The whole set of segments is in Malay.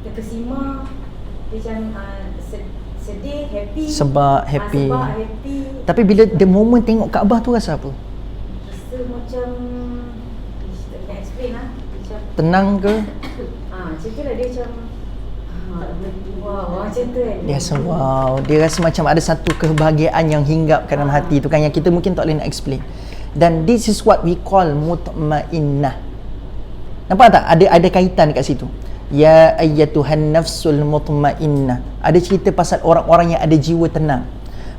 terkesima, dia macam sedih, happy. Sebab happy. Sebab happy. Tapi bila the moment tengok Kaabah tu rasa apa? Rasa macam tak nak explain lah. Macam Tenang ke? macam tu lah dia macam wow, macam tu kan. Dia rasa wow, dia rasa macam ada satu kebahagiaan yang hinggap dalam hati tu kan, yang kita mungkin tak boleh nak explain. Dan this is what we call mutmainnah. Nampak tak? Ada kaitan dekat situ. Ya ayyatuhan nafsul mutmainnah. Ada cerita pasal orang-orang yang ada jiwa tenang.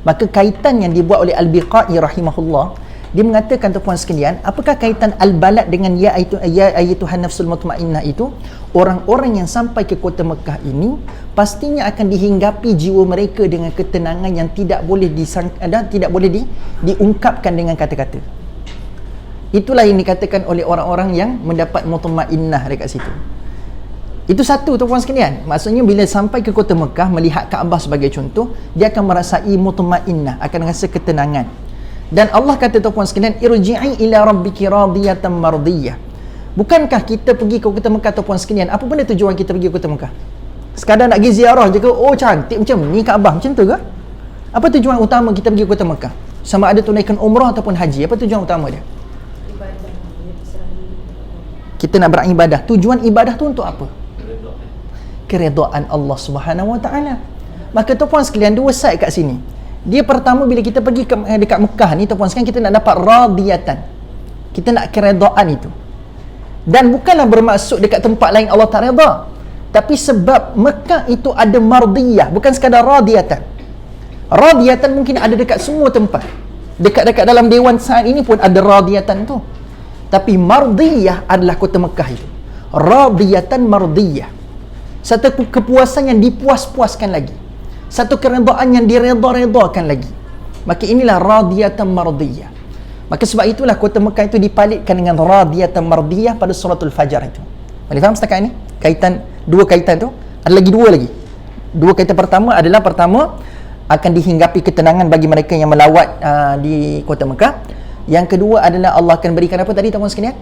Maka kaitan yang dibuat oleh Al-Biqai rahimahullah, dia mengatakan tuan-puan sekalian, apakah kaitan al-balad dengan ya ayyatuhan nafsul mutmainnah itu? Orang-orang yang sampai ke kota Mekah ini pastinya akan dihinggapi jiwa mereka dengan ketenangan yang tidak boleh diungkapkan dengan kata-kata. Itulah yang dikatakan oleh orang-orang yang mendapat mutmainnah dekat situ. Itu satu tuan-puan sekalian. Maksudnya bila sampai ke kota Mekah, melihat Kaabah sebagai contoh, dia akan merasai mutmainnah, akan rasa ketenangan. Dan Allah kata tuan-puan sekalian, irji'i ila rabbiki radiyatan mardiyah. Bukankah kita pergi ke kota Mekah tuan-puan sekalian, apa benda tujuan kita pergi ke kota Mekah? Sekadar nak pergi ziarah je ke? Oh cantik macam ni Kaabah, macam tu ke? Apa tujuan utama kita pergi ke kota Mekah? Sama ada tunaikan umrah ataupun haji, apa tujuan utama dia? Kita nak beribadah. Tujuan ibadah tu untuk apa? Keredaan Allah Subhanahu Wa Taala. Maka tuan-puan sekalian, dua side kat sini. Dia pertama, bila kita pergi dekat Mekah ni tuan-puan sekalian, kita nak dapat radiyatan. Kita nak keredaan itu. Dan bukanlah bermaksud dekat tempat lain Allah tak reda, tapi sebab Mekah itu ada mardiyah, bukan sekadar radiyatan. Radiyatan mungkin ada dekat semua tempat. Dekat-dekat dalam dewan saat ini pun ada radiyatan tu. Tapi mardiyah adalah kota Mekah itu. Radiyatan mardiyah. Satu kepuasan yang dipuas-puaskan lagi. Satu keredaan yang direda-redakan lagi. Maka inilah radiyatan mardiyah. Maka sebab itulah kota Mekah itu dipalitkan dengan radiyatan mardiyah pada suratul Fajar itu. Boleh faham setakat ini? Dua kaitan tu. Ada lagi dua lagi. Dua kaitan pertama adalah akan dihinggapi ketenangan bagi mereka yang melawat di kota Mekah. Yang kedua adalah Allah akan berikan apa tadi tuan-tuan sekalian?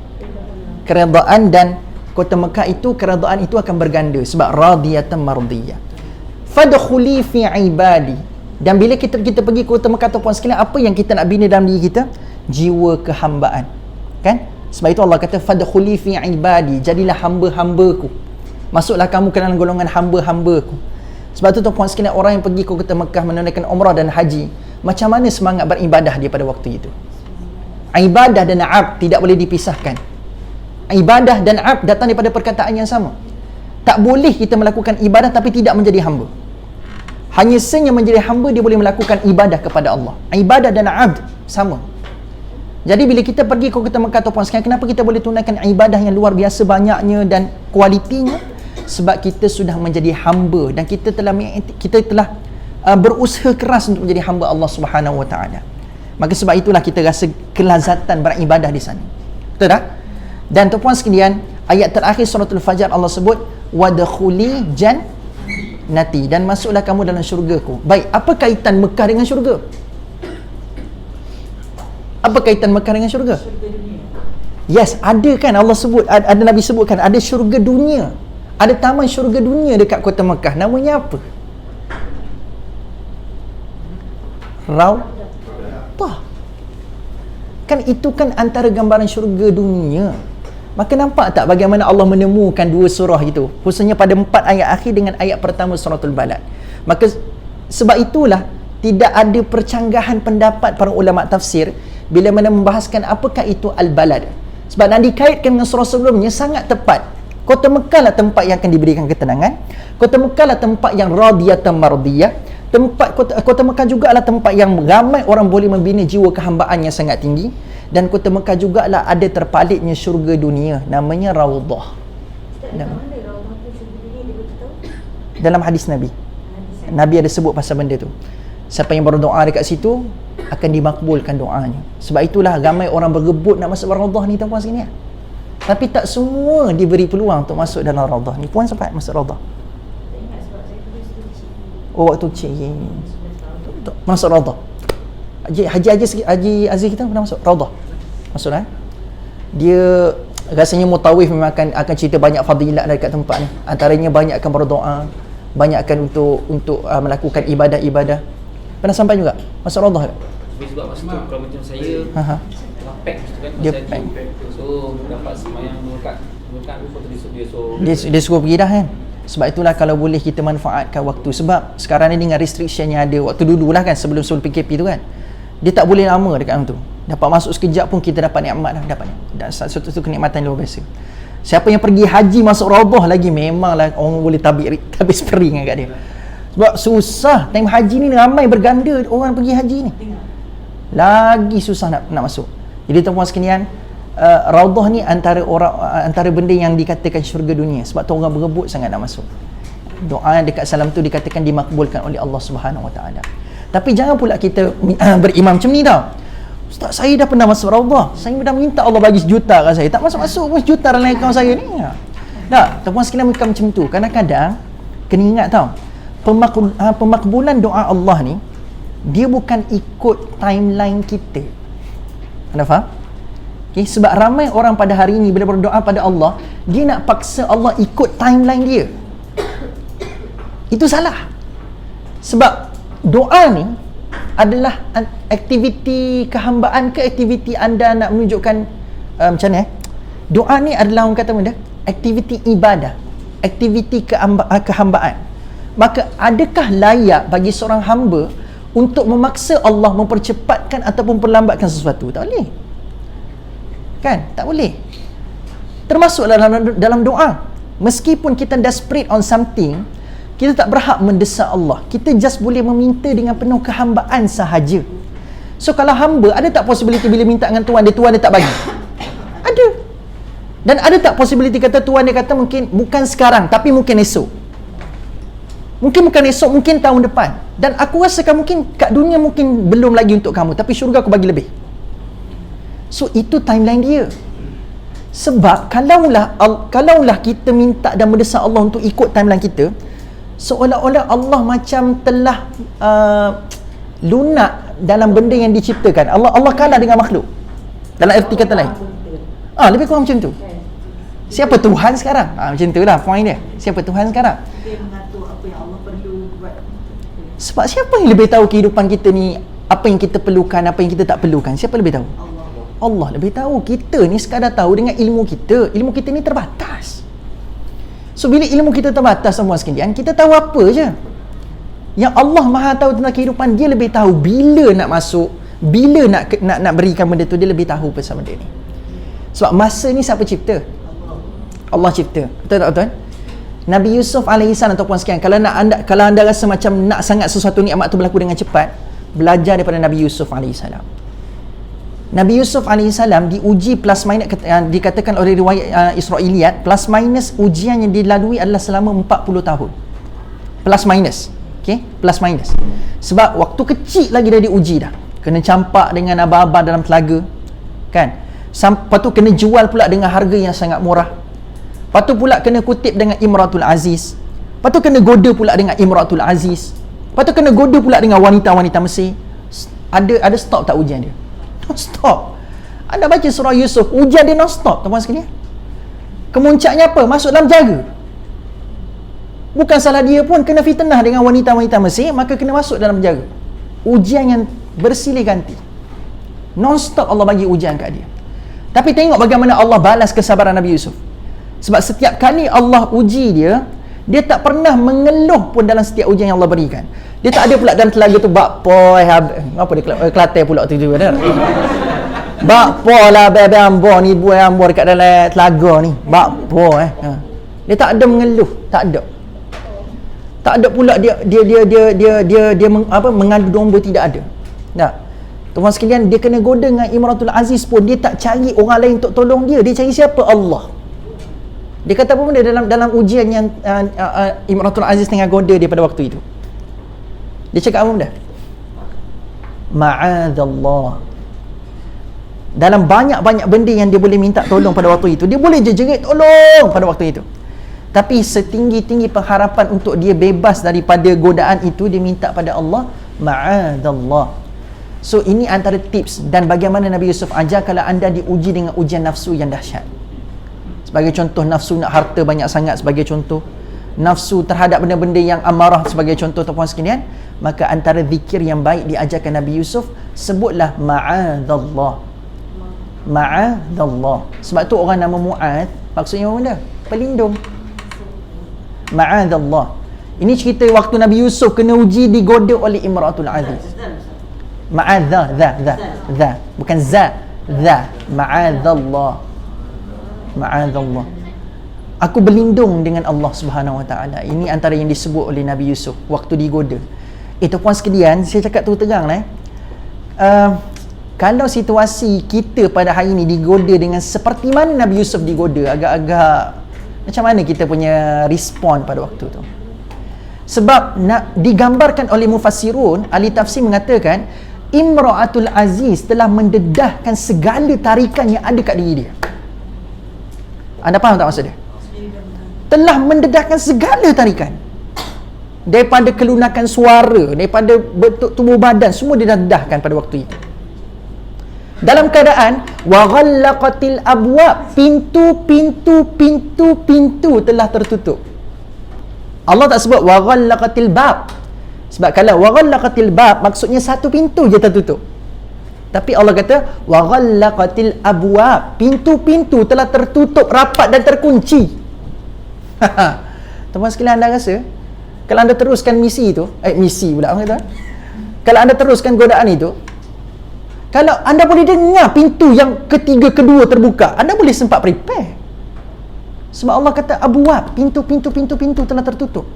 Keredaan, dan kota Mekah itu, keredaan itu akan berganda sebab radiyatan mardiyah. Fadkhuli fi ibadi. Dan bila kita pergi ke kota Mekah tuan-tuan sekalian, apa yang kita nak bina dalam diri kita? Jiwa kehambaan. Kan? Sebab itu Allah kata fadkhuli fi ibadi, jadilah hamba-hambaku. Masuklah kamu ke dalam golongan hamba-hambaku. Sebab tu tuan-puan sekalian, orang yang pergi ke kota Mekah menunaikan umrah dan haji, macam mana semangat beribadah dia pada waktu itu? Ibadah dan abd tidak boleh dipisahkan. Ibadah dan abd datang daripada perkataan yang sama. Tak boleh kita melakukan ibadah tapi tidak menjadi hamba. Hanya yang menjadi hamba dia boleh melakukan ibadah kepada Allah. Ibadah dan abd sama. Jadi bila kita pergi ke kota Mekah tuan-puan sekalian, kenapa kita boleh tunaikan ibadah yang luar biasa banyaknya dan kualitinya? Sebab kita sudah menjadi hamba dan kita telah berusaha keras untuk menjadi hamba Allah Subhanahu Wa Taala. Maka sebab itulah kita rasa kelazatan beribadah di sana. Betul tak? Dan tuan-puan sekalian, ayat terakhir suratul Fajar Allah sebut wadkhuli jannati, dan masuklah kamu dalam syurgaku. Baik, apa kaitan Mekah dengan syurga? Apa kaitan Mekah dengan syurga? Yes, ada kan Allah sebut, ada Nabi sebutkan ada syurga dunia. Ada taman syurga dunia dekat kota Mekah. Namanya apa? Raudhah. Kan itu kan antara gambaran syurga dunia. Maka nampak tak bagaimana Allah menemukan dua surah itu, khususnya pada 4 ayat akhir dengan ayat pertama suratul Balad. Maka sebab itulah tidak ada percanggahan pendapat para ulama tafsir bila mana membahaskan apakah itu al-balad. Sebab nak dikaitkan dengan surah sebelumnya sangat tepat. Kota Mekah lah tempat yang akan diberikan ketenangan. Kota Mekah lah tempat yang radiyatan mardiyah. Kota Mekah juga adalah tempat yang ramai orang boleh membina jiwa kehambaan yang sangat tinggi. Dan kota Mekah juga lah ada terpalitnya syurga dunia, namanya Raudhah. Dalam hadis Nabi. Nabi ada sebut pasal benda tu. Siapa yang berdoa dekat situ akan dimakbulkan doanya. Sebab itulah ramai orang bergebut nak masuk Raudhah ni tuan-puan sekalian. Tapi tak semua diberi peluang untuk masuk dalam Raudhah ni. Puan sempat masuk Raudhah? Oh, waktu kecil. Masuk Raudhah. Haji Aziz kita pernah masuk Raudhah. Masuk Dia Rasanya mutawif memang akan cerita banyak fadilat dekat tempat ni. Antaranya banyakkan berdoa, banyakkan untuk melakukan ibadah-ibadah. Pernah sampai juga masa Raudah ke? Sebab masa tu kalau macam saya tengah pack masa tu kan, Dia masa pack. haji. So dapat sembahyang dekat lepas tu dia suruh Dia suruh pergi dah kan. Sebab itulah kalau boleh kita manfaatkan waktu. Sebab sekarang ni dengan restriction yang ada, waktu dululah kan, sebelum PKP tu kan, dia tak boleh lama dekat tu. Dapat masuk sekejap pun kita dapat nikmat dah, dapat. Dan satu kenikmatan luar biasa. Siapa yang pergi haji masuk Raudah lagi, memanglah orang boleh tabis pering kat dia. Sebab susah, time haji ni ramai berganda orang pergi haji ni. Lagi susah nak masuk. Jadi tuan-tuan sekalian, Raudah ni antara benda yang dikatakan syurga dunia. Sebab tu orang berebut sangat nak masuk. Doa dekat salam tu dikatakan dimakbulkan oleh Allah Subhanahu Wa Taala. Tapi jangan pula kita berimam macam ni tau. Ustaz, saya dah pernah masuk Raudah. Saya dah minta Allah bagi sejuta kat saya. Tak masuk-masuk pun sejuta dalam akaun saya ni. Tak, tuan-tuan sekalian bukan macam tu. Kadang-kadang kena ingat tau, pemakbulan doa Allah ni, dia bukan ikut timeline kita. Anda faham? Okay, sebab ramai orang pada hari ini bila berdoa pada Allah, dia nak paksa Allah ikut timeline dia. Itu salah. Sebab doa ni adalah aktiviti kehambaan ke aktiviti anda nak menunjukkan macam mana doa ni adalah orang kata benda aktiviti ibadah, aktiviti kehambaan. Maka adakah layak bagi seorang hamba untuk memaksa Allah mempercepatkan ataupun perlambatkan sesuatu? Tak boleh. Kan? Tak boleh. Termasuk dalam doa. Meskipun kita desperate on something, kita tak berhak mendesak Allah. Kita just boleh meminta dengan penuh kehambaan sahaja. So kalau hamba, ada tak possibility bila minta dengan Tuhan dia tak bagi? Ada. Dan ada tak possibility kata Tuhan dia kata mungkin bukan sekarang tapi mungkin esok. Mungkin bukan esok, mungkin tahun depan. Dan aku rasakan mungkin kat dunia mungkin belum lagi untuk kamu, tapi syurga aku bagi lebih. So itu timeline dia. Sebab kalaulah kita minta dan mendesak Allah untuk ikut timeline kita, seolah-olah Allah macam telah lunak dalam benda yang diciptakan. Allah kalah dengan makhluk. Dalam erti kata lain. Lebih kurang macam tu. Siapa Tuhan sekarang? Macam tu lah point dia. Siapa Tuhan sekarang? Dia mengatur apa yang Allah perlu buat. Sebab siapa yang lebih tahu kehidupan kita ni, apa yang kita perlukan, apa yang kita tak perlukan? Siapa lebih tahu? Allah lebih tahu. Kita ni sekadar tahu dengan ilmu kita. Ilmu kita ni terbatas. So bila ilmu kita terbatas semua sekalian, kita tahu apa je. Yang Allah Maha tahu tentang kehidupan, dia lebih tahu bila nak masuk, bila nak berikan benda tu, dia lebih tahu pasal benda ni. Sebab masa ni siapa cipta? Allah cipta. Betul tak tuan? Nabi Yusuf alaihissalam ataupun sekian, kalau anda rasa macam nak sangat sesuatu nikmat tu berlaku dengan cepat, belajar daripada Nabi Yusuf alaihissalam. Nabi Yusuf alaihissalam diuji plus minus, dikatakan oleh riwayat Israiliyat, plus minus ujian yang dilalui adalah selama 40 tahun. Plus minus. Okay? Plus minus. Sebab waktu kecil lagi dah diuji dah. Kena campak dengan abah-abah dalam telaga. Kan? Lepas tu kena jual pula dengan harga yang sangat murah. Lepas tu pula kena kutip dengan Imratul Aziz. Lepas tu kena goda pula dengan Imratul Aziz. Lepas tu kena goda pula dengan wanita-wanita Mesir. Ada stop tak ujian dia? Non-stop. Anda baca surah Yusuf, ujian dia non-stop, tuan-tuan sekalian. Kemuncaknya apa? Masuk dalam penjara. Bukan salah dia pun kena fitnah dengan wanita-wanita Mesir, maka kena masuk dalam penjara. Ujian yang bersilih ganti. Non-stop Allah bagi ujian kat dia. Tapi tengok bagaimana Allah balas kesabaran Nabi Yusuf. Sebab setiap kali Allah uji dia, dia tak pernah mengeluh pun dalam setiap ujian yang Allah berikan. Dia tak ada pula dalam telaga tu bakpoi apa dia Kelantan pula tu ada. Bakpoi lah bebe ambo ni buai ambo dekat dalam telaga ni. Bakpoi Dia tak ada mengeluh, tak ada. Tak ada pula dia mengadu domba, tidak ada. Tak. Tuan-tuan sekalian, dia kena goda dengan Imratul Aziz pun dia tak cari orang lain untuk tolong dia. Dia cari siapa? Allah. Dia kata apa benda dalam ujian yang Imratul Aziz tengah goda dia pada waktu itu. Dia cakap apa benda? Ma'adallah. Dalam banyak-banyak benda yang dia boleh minta tolong pada waktu itu, dia boleh je jerit tolong pada waktu itu. Tapi setinggi-tinggi pengharapan untuk dia bebas daripada godaan itu, dia minta pada Allah, ma'adallah. So ini antara tips dan bagaimana Nabi Yusuf ajar kalau anda diuji dengan ujian nafsu yang dahsyat. Sebagai contoh, nafsu nak harta banyak sangat sebagai contoh, nafsu terhadap benda-benda yang amarah sebagai contoh, tuan-tuan sekalian. Maka antara zikir yang baik diajarkan Nabi Yusuf, sebutlah ma'adzallah. Ma'adzallah. Sebab tu orang nama Mu'adz maksudnya apa benda? Pelindung. Ma'adzallah. Ini cerita waktu Nabi Yusuf kena uji, digoda oleh Imratul Aziz. Ma'adzah, bukan za, ma'adzallah. Ma'adzallah. Aku berlindung dengan Allah Subhanahu Wa Taala. Ini antara yang disebut oleh Nabi Yusuf waktu digoda. Itu puan sekalian, saya cakap terus terang kalau situasi kita pada hari ini digoda dengan seperti mana Nabi Yusuf digoda, agak-agak macam mana kita punya respon pada waktu tu? Sebab nak digambarkan oleh mufassirun, ahli tafsir mengatakan Imra'atul Aziz telah mendedahkan segala tarikan yang ada kat diri dia. Anda faham tak maksud dia? Telah mendedahkan segala tarikan, daripada kelunakan suara, daripada bentuk tubuh badan, semua dia dah dedahkan pada waktu itu. Dalam keadaan wa ghallaqatil abwab, pintu telah tertutup. Allah tak sebut wa ghallaqatil bab. Sebab kalau wa ghallaqatil bab maksudnya satu pintu je tertutup. Tapi Allah kata wa ghallaqatil abwab, pintu-pintu telah tertutup rapat dan terkunci. Teman sekalian, anda rasa kalau anda teruskan misi pula orang kata, kalau anda teruskan godaan itu, kalau anda boleh dengar pintu yang ketiga, kedua terbuka, anda boleh sempat prepare. Sebab Allah kata abwab, pintu telah tertutup.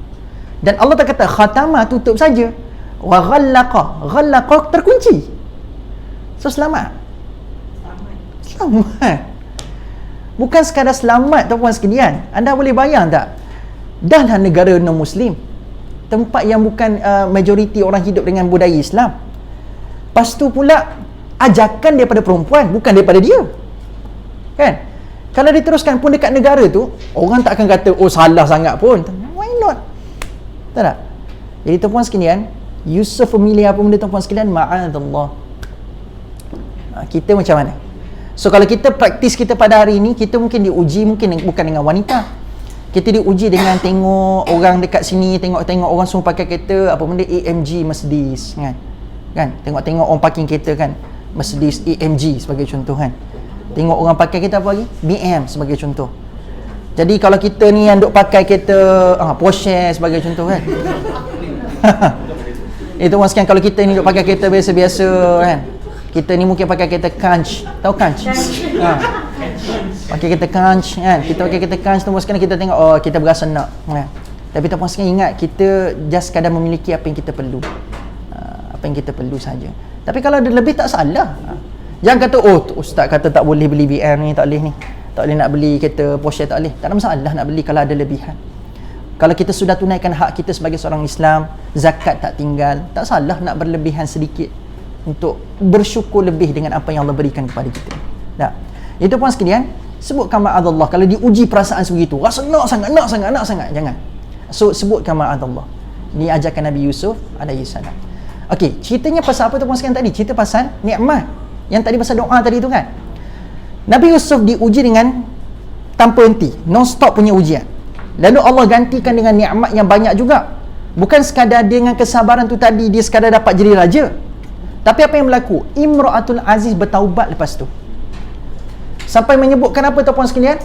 Dan Allah tak kata khatama, tutup saja. Wa ghallaqa terkunci. So selamat. Bukan sekadar selamat, tuan-tuan sekalian. Anda boleh bayang tak? Dahlah negara non-Muslim, tempat yang bukan majoriti orang hidup dengan budaya Islam. Lepas tu pula ajakan daripada perempuan, bukan daripada dia. Kan? Kalau diteruskan pun dekat negara tu, orang tak akan kata oh salah sangat pun. Why not? Tak tak? Jadi tuan-puan sekalian, Yusuf memilih apa benda, tuan-puan sekalian? Ma'adzallah. Kita macam mana? So kalau kita praktis kita pada hari ini, kita mungkin diuji, mungkin bukan dengan wanita. Kita diuji dengan tengok orang dekat sini, tengok orang semua pakai kereta apa benda AMG Mercedes kan? Tengok orang parking kereta kan, Mercedes AMG sebagai contoh kan. Tengok orang pakai kereta apa lagi? BM sebagai contoh. Jadi kalau kita ni yang duk pakai kereta Porsche sebagai contoh kan. Itu orang sekian, kalau kita ni duk pakai kereta biasa-biasa kan. Kita ni mungkin pakai kereta Kanch. Tahu Kanch? Pakai kereta Kanch kan. Kita pakai kereta Kanch tu sekarang kita tengok oh kita berasa nak kan. Tapi tuan-tuan sekalian ingat, kita just sekadar memiliki apa yang kita perlu. Apa yang kita perlu saja. Tapi kalau ada lebih tak salah. Jangan kata oh ustaz kata tak boleh beli BM ni, tak boleh ni. Tak boleh nak beli kereta Porsche, tak boleh. Tak ada masalah nak beli kalau ada lebihan. Kalau kita sudah tunaikan hak kita sebagai seorang Islam, zakat tak tinggal, tak salah nak berlebihan sedikit untuk bersyukur lebih dengan apa yang Allah berikan kepada kita. Tak. Itu puan sekalian, sebutkan ma'adzallah. Kalau diuji perasaan sebegitu, rasa nak sangat, jangan. So sebutkan ma'adzallah. Ini ajarkan Nabi Yusuf alaihi salam. Okey, ceritanya pasal apa tu puan sekalian tadi? Cerita pasal nikmat. Yang tadi pasal doa tadi tu kan. Nabi Yusuf diuji dengan tanpa henti, non-stop punya ujian. Lalu Allah gantikan dengan nikmat yang banyak juga. Bukan sekadar dengan kesabaran tu tadi dia sekadar dapat jadi raja. Tapi apa yang berlaku? Imra'atul Aziz bertaubat lepas tu. Sampai menyebutkan apa tuan-puan sekalian?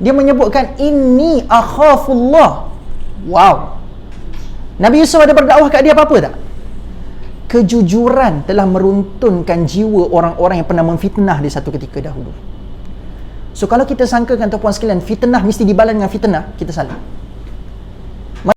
Dia menyebutkan inni akhafullah. Wow. Nabi Yusuf ada berdakwah kat dia apa-apa tak? Kejujuran telah meruntunkan jiwa orang-orang yang pernah memfitnah di satu ketika dahulu. So kalau kita sangkakan tuan-puan sekalian fitnah mesti dibalas dengan fitnah, kita salah.